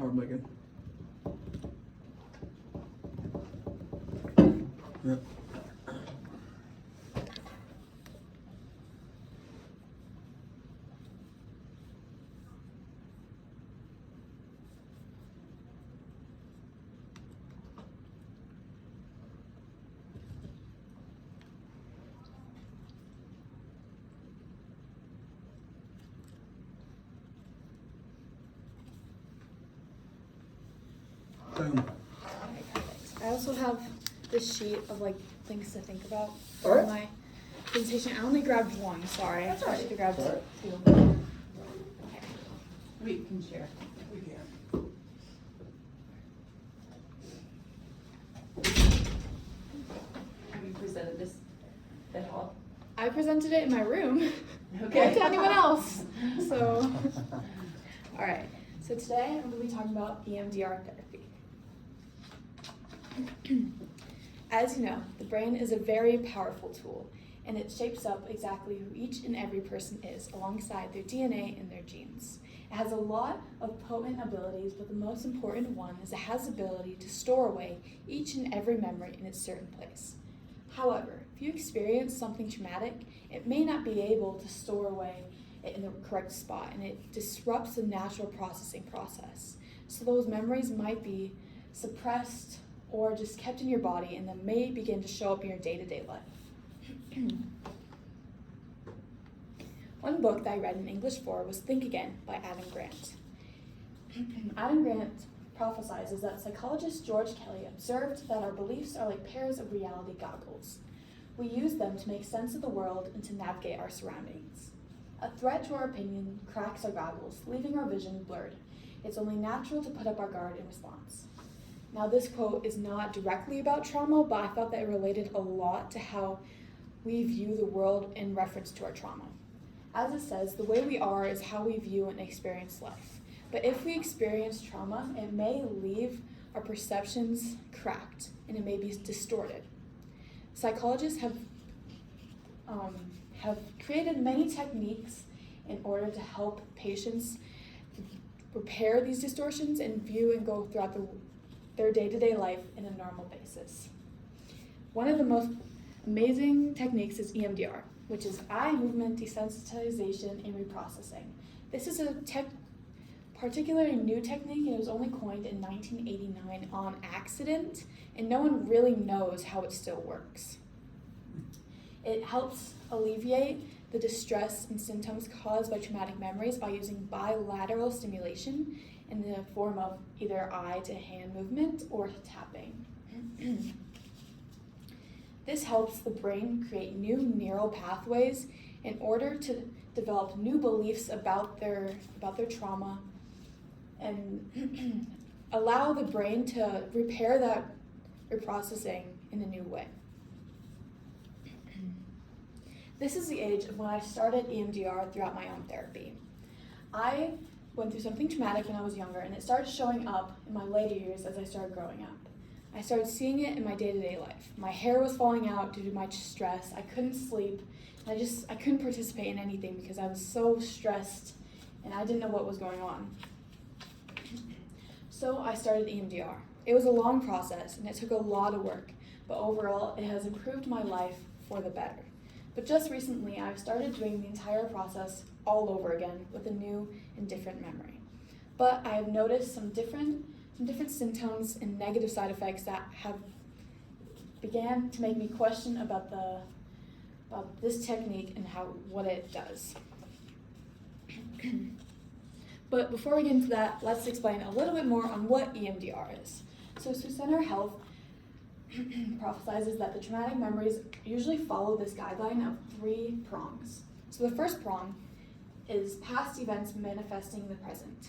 power button. Yeah. Boom. I also have this sheet of like things to think about All for right. my presentation. I only grabbed one, sorry. That's all I right. should have grabbed All right. two. We can share. We can. Have you presented this at all? I presented it in my room. Okay. Not to anyone else. So, all right. So today I'm going to be talking about EMDR therapy. As you know, the brain is a very powerful tool, and it shapes up exactly who each and every person is alongside their DNA and their genes. It has a lot of potent abilities, but the most important one is it has the ability to store away each and every memory in its certain place. However, if you experience something traumatic, it may not be able to store away it in the correct spot, and it disrupts the natural processing process. So those memories might be suppressed or just kept in your body and then may begin to show up in your day-to-day life. One book that I read in English for was Think Again by Adam Grant. Adam Grant prophesizes that psychologist George Kelly observed that our beliefs are like pairs of reality goggles. We use them to make sense of the world and to navigate our surroundings. A threat to our opinion cracks our goggles, leaving our vision blurred. It's only natural to put up our guard in response. Now, this quote is not directly about trauma, but I thought that it related a lot to how we view the world in reference to our trauma. As it says, the way we are is how we view and experience life. But if we experience trauma, it may leave our perceptions cracked and it may be distorted. Psychologists have created many techniques in order to help patients repair these distortions and view and go throughout their day-to-day life in a normal basis. One of the most amazing techniques is EMDR, which is eye movement desensitization and reprocessing. This is a particularly new technique, and it was only coined in 1989 on accident, and no one really knows how it still works. It helps alleviate the distress and symptoms caused by traumatic memories by using bilateral stimulation in the form of either eye to hand movement or tapping. This helps the brain create new neural pathways in order to develop new beliefs about their trauma and allow the brain to repair that reprocessing in a new way. This is the age of when I started EMDR throughout my own therapy. I went through something traumatic when I was younger, and it started showing up in my later years as I started growing up. I started seeing it in my day-to-day life. My hair was falling out due to my stress. I couldn't sleep. I couldn't participate in anything because I was so stressed and I didn't know what was going on. So I started EMDR. It was a long process and it took a lot of work, but overall it has improved my life for the better. But just recently I've started doing the entire process all over again with a new and different memory. But I have noticed some different symptoms and negative side effects that have began to make me question about this technique and what it does. But before we get into that, let's explain a little bit more on what EMDR is. So Center Health prophesizes that the traumatic memories usually follow this guideline of 3 prongs. So the first prong is past events manifesting in the present.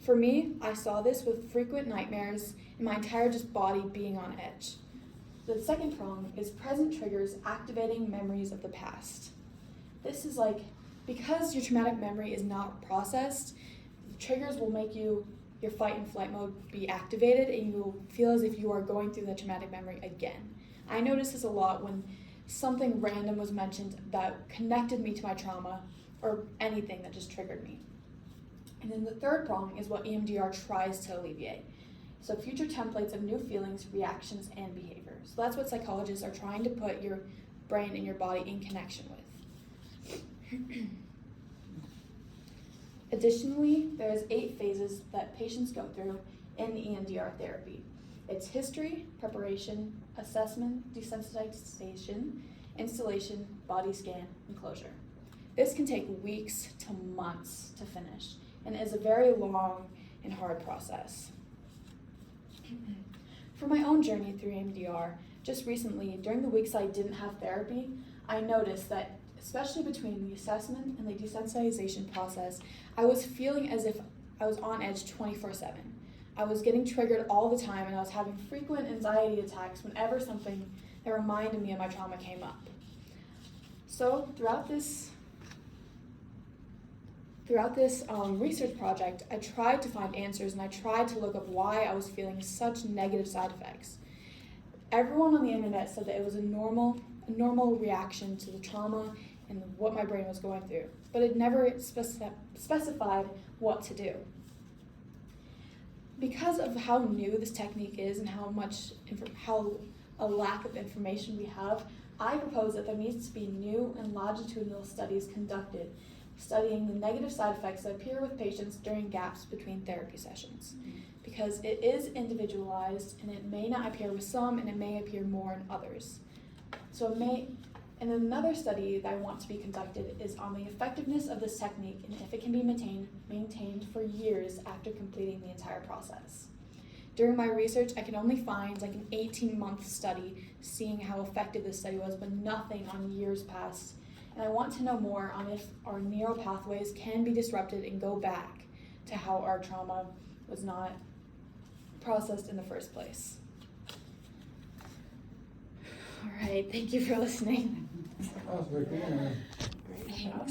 For me, I saw this with frequent nightmares and my entire body being on edge. The second prong is present triggers activating memories of the past. This is like, because your traumatic memory is not processed, the triggers will make your fight and flight mode be activated and you will feel as if you are going through the traumatic memory again. I noticed this a lot when something random was mentioned that connected me to my trauma or anything that just triggered me. And then the third prong is what EMDR tries to alleviate. So future templates of new feelings, reactions, and behaviors. So that's what psychologists are trying to put your brain and your body in connection with. Additionally, there's 8 phases that patients go through in EMDR therapy. It's history, preparation, assessment, desensitization, installation, body scan, and closure. This can take weeks to months to finish and is a very long and hard process. For my own journey through EMDR, just recently, during the weeks I didn't have therapy, I noticed that especially between the assessment and the desensitization process, I was feeling as if I was on edge 24/7. I was getting triggered all the time, and I was having frequent anxiety attacks whenever something that reminded me of my trauma came up. So throughout this research project, I tried to find answers, and I tried to look up why I was feeling such negative side effects. Everyone on the internet said that it was a normal reaction to the trauma and what my brain was going through, but it never specified what to do. Because of how new this technique is and how a lack of information we have, I propose that there needs to be new and longitudinal studies conducted studying the negative side effects that appear with patients during gaps between therapy sessions. Because it is individualized, and it may not appear with some, and it may appear more in others. And another study that I want to be conducted is on the effectiveness of this technique and if it can be maintained for years after completing the entire process. During my research, I could only find like an 18-month study seeing how effective this study was, but nothing on years past. And I want to know more on if our neural pathways can be disrupted and go back to how our trauma was not processed in the first place. All right, thank you for listening. That was very good. Great.